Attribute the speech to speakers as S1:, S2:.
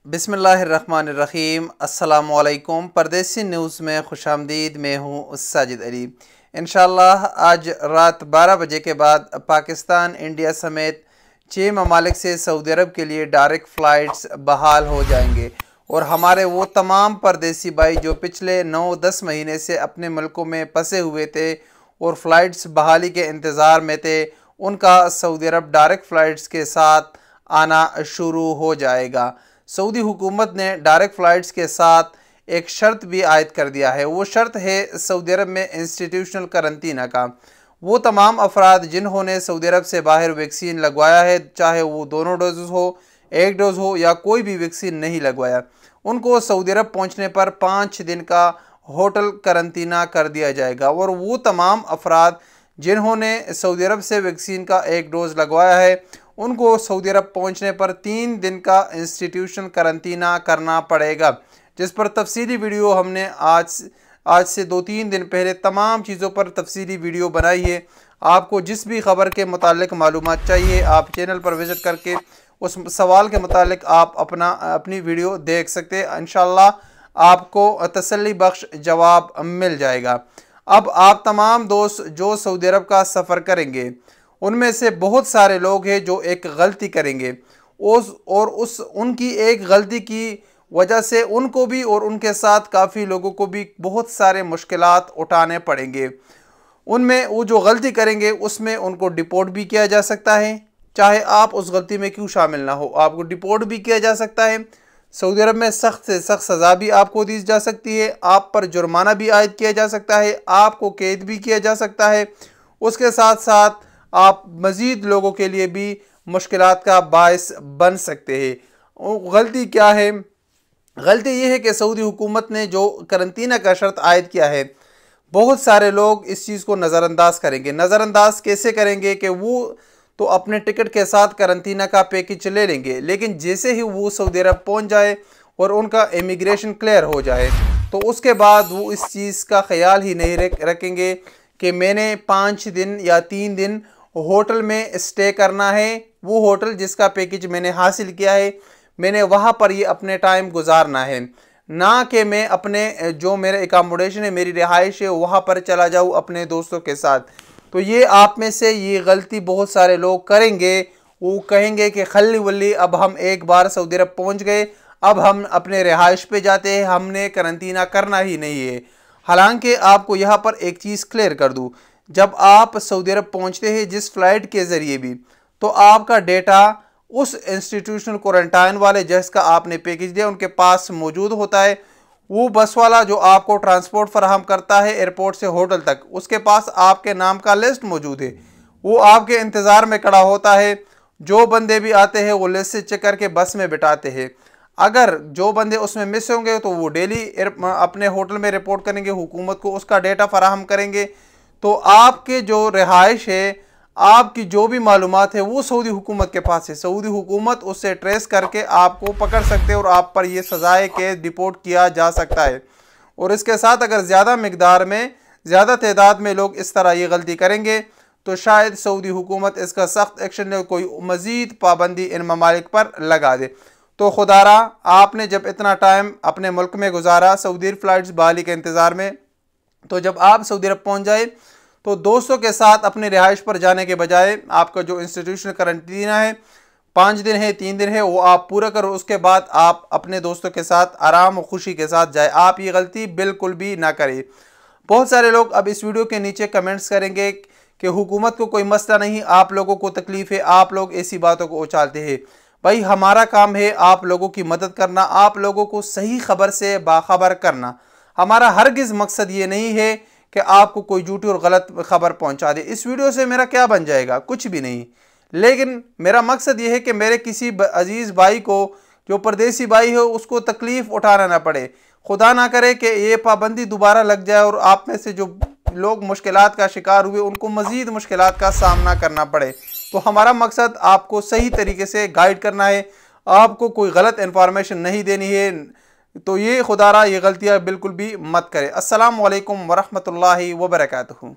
S1: बिस्मिल्लाहिर्रहमानिर्रहीम। अस्सलामुअलैकुम। परदेसी न्यूज़ में खुशामदीद। मैं हूँ साजिद अली। इंशाअल्लाह आज रात 12 बजे के बाद पाकिस्तान, इंडिया समेत 6 ममालिक से सऊदी अरब के लिए डायरेक्ट फ़्लाइट्स बहाल हो जाएंगे और हमारे वो तमाम परदेसी भाई जो पिछले 9-10 महीने से अपने मुल्कों में फंसे हुए थे और फ़्लाइट्स बहाली के इंतज़ार में थे, उनका सऊदी अरब डायरेक्ट फ़्लाइट्स के साथ आना शुरू हो जाएगा। सऊदी हुकूमत ने डायरेक्ट फ़्लाइट्स के साथ एक शर्त भी आयद कर दिया है। वो शर्त है सऊदी अरब में इंस्टीट्यूशनल करंतना का। वो तमाम अफराद जिन्होंने सऊदी अरब से बाहर वैक्सीन लगवाया है, चाहे वो दोनों डोज हो, एक डोज हो या कोई भी वैक्सीन नहीं लगवाया, उनको सऊदी अरब पहुँचने पर 5 दिन का होटल करंतना कर दिया जाएगा। और वो तमाम अफराद जिन्होंने सऊदी अरब से वैक्सीन का एक डोज लगवाया है, उनको सऊदी अरब पहुंचने पर 3 दिन का इंस्टीट्यूशन करंतना करना पड़ेगा, जिस पर तफसीली वीडियो हमने आज से 2-3 दिन पहले तमाम चीज़ों पर तफसीली वीडियो बनाई है। आपको जिस भी खबर के मुतालिक मालूमात चाहिए, आप चैनल पर विज़िट करके उस सवाल के मुतालिक आप अपनी वीडियो देख सकते हैं। इंशाअल्लाह आपको तसल्ली बख्श जवाब मिल जाएगा। अब आप तमाम दोस्त जो सऊदी अरब का सफ़र करेंगे, उनमें से बहुत सारे लोग हैं जो एक गलती करेंगे उनकी एक गलती की वजह से उनको भी और उनके साथ काफ़ी लोगों को भी बहुत सारे मुश्किलात उठाने पड़ेंगे। उनमें वो जो गलती करेंगे उसमें उनको डिपोर्ट भी किया जा सकता है, चाहे आप उस गलती में क्यों शामिल ना हो, आपको डिपोर्ट भी किया जा सकता है। सऊदी अरब में सख्त से सख्त सज़ा भी आपको दी जा सकती है, आप पर जुर्माना भी आयद किया जा सकता है, आपको कैद भी किया जा सकता है। उसके साथ साथ आप मज़ीद लोगों के लिए भी मुश्किलात का बायस बन सकते हैं। गलती क्या है? गलती ये है कि सऊदी हुकूमत ने जो करंतना का शर्त आयद किया है, बहुत सारे लोग इस चीज़ को नज़रअंदाज करेंगे। नज़रअंदाज कैसे करेंगे कि वो तो अपने टिकट के साथ करंतना का पैकेज ले लेंगे, लेकिन जैसे ही वो सऊदी अरब पहुँच जाए और उनका इमिग्रेशन क्लियर हो जाए, तो उसके बाद वो इस चीज़ का ख्याल ही नहीं रखेंगे कि मैंने 5 दिन या 3 दिन होटल में स्टे करना है। वो होटल जिसका पैकेज मैंने हासिल किया है, मैंने वहाँ पर ये अपने टाइम गुजारना है, ना कि मैं अपने जो मेरे एकामोडेशन है, मेरी रिहाइश है, वहाँ पर चला जाऊँ अपने दोस्तों के साथ। तो ये आप में से ये गलती बहुत सारे लोग करेंगे। वो कहेंगे कि खल्ली वल्ली, अब हम एक बार सऊदी अरब पहुँच गए, अब हम अपने रिहाइश पे जाते हैं, हमने करंतना करना ही नहीं है। हालांकि आपको यहाँ पर एक चीज़ क्लियर कर दूँ, जब आप सऊदी अरब पहुँचते हैं जिस फ़्लाइट के ज़रिए भी, तो आपका डेटा उस इंस्टीट्यूशनल क्वारंटाइन वाले जिसका आपने पैकेज दिया उनके पास मौजूद होता है। वो बस वाला जो आपको ट्रांसपोर्ट फराहम करता है एयरपोर्ट से होटल तक, उसके पास आपके नाम का लिस्ट मौजूद है। वो आपके इंतज़ार में खड़ा होता है। जो बंदे भी आते हैं वो लिस्ट से चेक करके बस में बिठाते हैं। अगर जो बंदे उसमें मिस होंगे तो वो डेली अपने होटल में रिपोर्ट करेंगे, हुकूमत को उसका डेटा फराहम करेंगे। तो आपके जो रिहाइश है, आपकी जो भी मालूमात है, वो सऊदी हुकूमत के पास है। सऊदी हुकूमत उससे ट्रेस करके आपको पकड़ सकते हैं और आप पर यह सजाए के डिपोर्ट किया जा सकता है। और इसके साथ अगर ज़्यादा मकदार में, ज़्यादा तादाद में लोग इस तरह ये गलती करेंगे तो शायद सऊदी हुकूमत इसका सख्त एक्शन ले, कोई मज़ीद पाबंदी इन ममालिक पर लगा दे। तो खुदारा, आपने जब इतना टाइम अपने मुल्क में गुजारा सऊदी फ़्लाइट्स बहाली के इंतज़ार में, तो जब आप सऊदी अरब पहुँच जाए तो दोस्तों के साथ अपनी रिहाइश पर जाने के बजाय आपका जो इंस्टीट्यूशनल करंतना है, 5 दिन है, 3 दिन है, वो आप पूरा करो। उसके बाद आप अपने दोस्तों के साथ आराम और खुशी के साथ जाए। आप ये गलती बिल्कुल भी ना करें। बहुत सारे लोग अब इस वीडियो के नीचे कमेंट्स करेंगे कि हुकूमत को कोई मसला नहीं, आप लोगों को तकलीफ़ है, आप लोग ऐसी बातों को उछालते हैं। भाई, हमारा काम है आप लोगों की मदद करना, आप लोगों को सही खबर से बाखबर करना। हमारा हरगिज़ मकसद ये नहीं है कि आपको कोई झूठी और गलत खबर पहुंचा दे। इस वीडियो से मेरा क्या बन जाएगा? कुछ भी नहीं। लेकिन मेरा मकसद ये है कि मेरे किसी अजीज़ भाई को, जो परदेसी भाई हो, उसको तकलीफ़ उठाना ना पड़े। खुदा ना करे कि ये पाबंदी दोबारा लग जाए और आप में से जो लोग मुश्किलात का शिकार हुए उनको मज़ीद मुश्किलात का सामना करना पड़े। तो हमारा मकसद आपको सही तरीके से गाइड करना है, आपको कोई गलत इन्फॉर्मेशन नहीं देनी है। तो ये खुदारा ये गलतियाँ बिल्कुल भी मत करें। अस्सलामु अलैकुम वरहमतुल्लाहि वबरकातुहू।